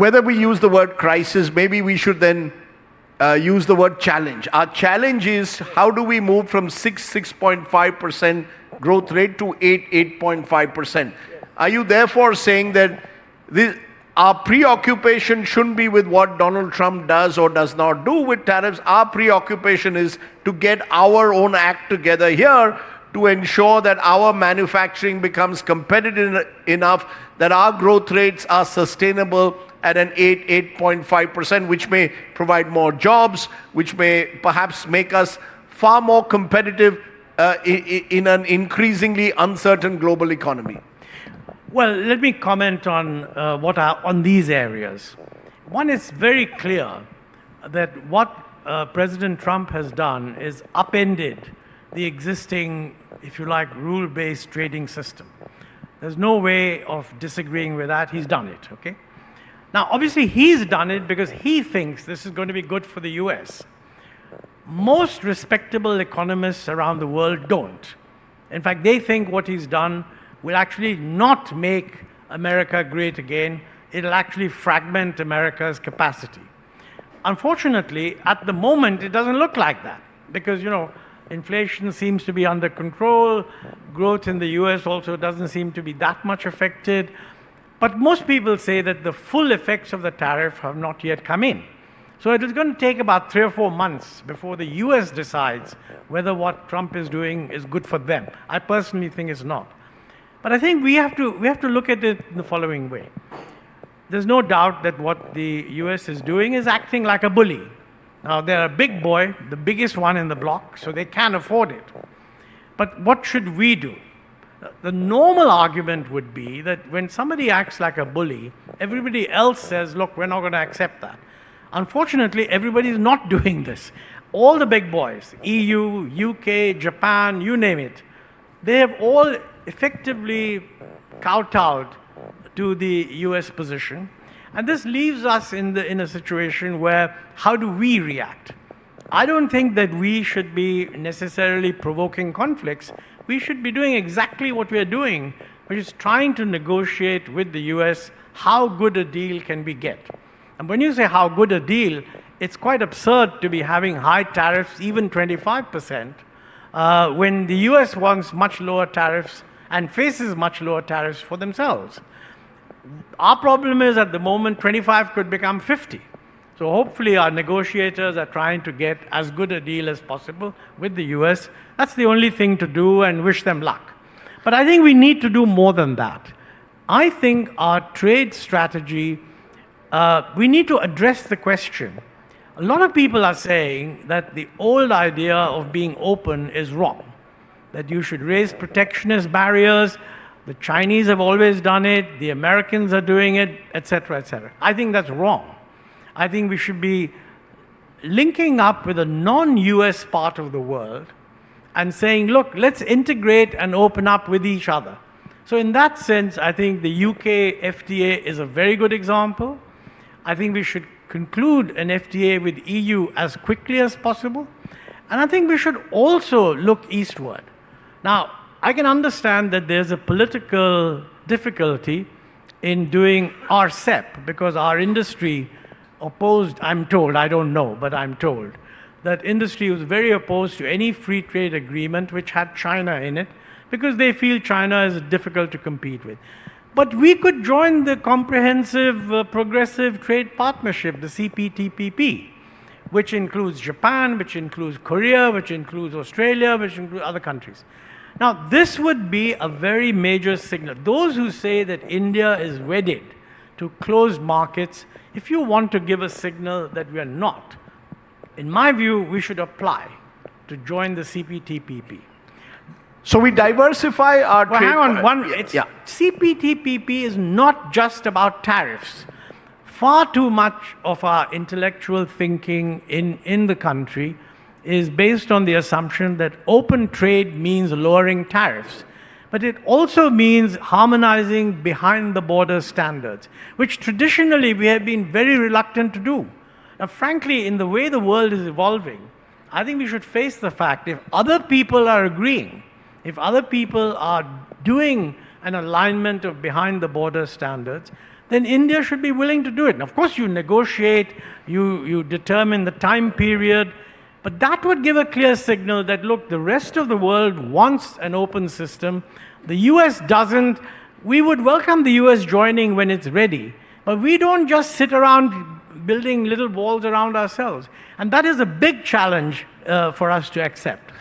whether we use the word crisis, maybe we should then use the word challenge. Our challenge is, how do we move from 6.5% growth rate to 8.5%? Are you therefore saying that our preoccupation shouldn't be with what Donald Trump does or does not do with tariffs? Our preoccupation is to get our own act together here to ensure that our manufacturing becomes competitive enough, that our growth rates are sustainable at an 8.5%, which may provide more jobs, which may perhaps make us far more competitive in an increasingly uncertain global economy. Well, let me comment on on these areas. One is very clear that what President Trump has done is upended the existing, if you like, rule-based trading system. There's no way of disagreeing with that. He's done it, okay? Now, obviously, he's done it because he thinks this is going to be good for the US. Most respectable economists around the world don't. In fact, they think what he's done will actually not make America great again. It'll actually fragment America's capacity. Unfortunately, at the moment, it doesn't look like that because, inflation seems to be under control. Growth in the US also doesn't seem to be that much affected. But most people say that the full effects of the tariff have not yet come in. So it is going to take about 3 or 4 months before the US decides whether what Trump is doing is good for them. I personally think it's not. But I think we have to look at it in the following way. There's no doubt that what the US is doing is acting like a bully. Now, they're a big boy, the biggest one in the block, so they can't afford it. But what should we do? The normal argument would be that when somebody acts like a bully, everybody else says, look, we're not going to accept that. Unfortunately, everybody is not doing this. All the big boys, EU, UK, Japan, you name it, they have all effectively kowtowed to the US position. And this leaves us in a situation where, how do we react? I don't think that we should be necessarily provoking conflicts. We should be doing exactly what we're doing, which is trying to negotiate with the US how good a deal can we get. And when you say how good a deal, it's quite absurd to be having high tariffs, even 25%, when the US wants much lower tariffs and faces much lower tariffs for themselves. Our problem is at the moment 25 could become 50. So hopefully our negotiators are trying to get as good a deal as possible with the US. That's the only thing to do, and wish them luck. But I think we need to do more than that. I think our trade strategy, we need to address the question. A lot of people are saying that the old idea of being open is wrong, that you should raise protectionist barriers. The Chinese have always done it, the Americans are doing it, etc., etc. I think that's wrong. I think we should be linking up with a non-US part of the world and saying, look, let's integrate and open up with each other. So in that sense, I think the UK FTA is a very good example. I think we should conclude an FTA with EU as quickly as possible. And I think we should also look eastward. Now, I can understand that there's a political difficulty in doing RCEP because our industry opposed, I'm told, I don't know, but I'm told, that industry was very opposed to any free trade agreement which had China in it because they feel China is difficult to compete with. But we could join the comprehensive progressive trade partnership, the CPTPP, which includes Japan, which includes Korea, which includes Australia, which includes other countries. Now, this would be a very major signal. Those who say that India is wedded to closed markets, if you want to give a signal that we are not, in my view, we should apply to join the CPTPP. So we diversify our trade. Hang on, CPTPP is not just about tariffs. Far too much of our intellectual thinking in the country is based on the assumption that open trade means lowering tariffs. But it also means harmonizing behind-the-border standards, which traditionally we have been very reluctant to do. Now, frankly, in the way the world is evolving, I think we should face the fact if other people are agreeing, if other people are doing an alignment of behind-the-border standards, then India should be willing to do it. And of course, you negotiate, you determine the time period, but that would give a clear signal that, look, the rest of the world wants an open system. The US doesn't. We would welcome the US joining when it's ready, but we don't just sit around building little walls around ourselves. And that is a big challenge for us to accept.